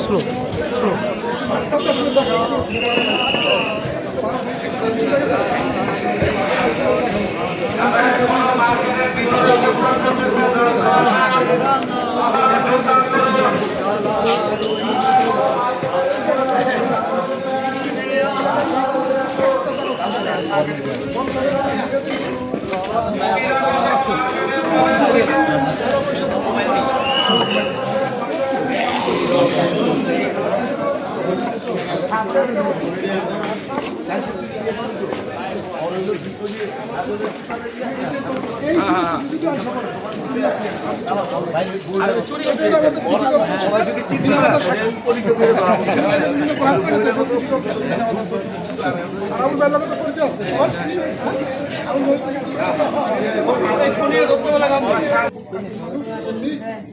Slow slow.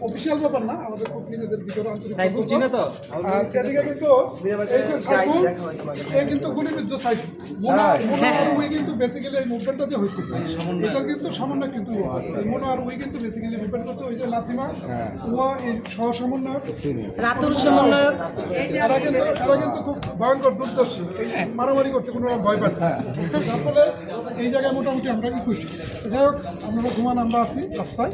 Official ব্যাপার না, আমাদের নিজেদের ভিতরে আন্তরিক। আর এদিকে কিন্তু এই যে সাইফুল, এ কিন্তু গুলিবিদ্ধ সাইফুল। মোনা আর উই কিন্তু বেসিক্যালি এই মুভমেন্টটা যে হয়েছে এটা কিন্তু সমন্বয়, কিন্তু মোনা আর উই কিন্তু বেসিক্যালি মুভমেন্ট করছে। ওই যে নাসিমা উয়া এই সহ সমন্বয়ক, রাতুল সমন্বয়ক, এরা কিন্তু খুব ভয়ঙ্কর দুর্দর্শী, মারামারি করতে কোনো ভয় পায় না। যার ফলে এই জায়গায় মোটামুটি আমরা ইকুইট। যাই হোক, আমরা ঘুমান, আমরা আছি রাস্তায়।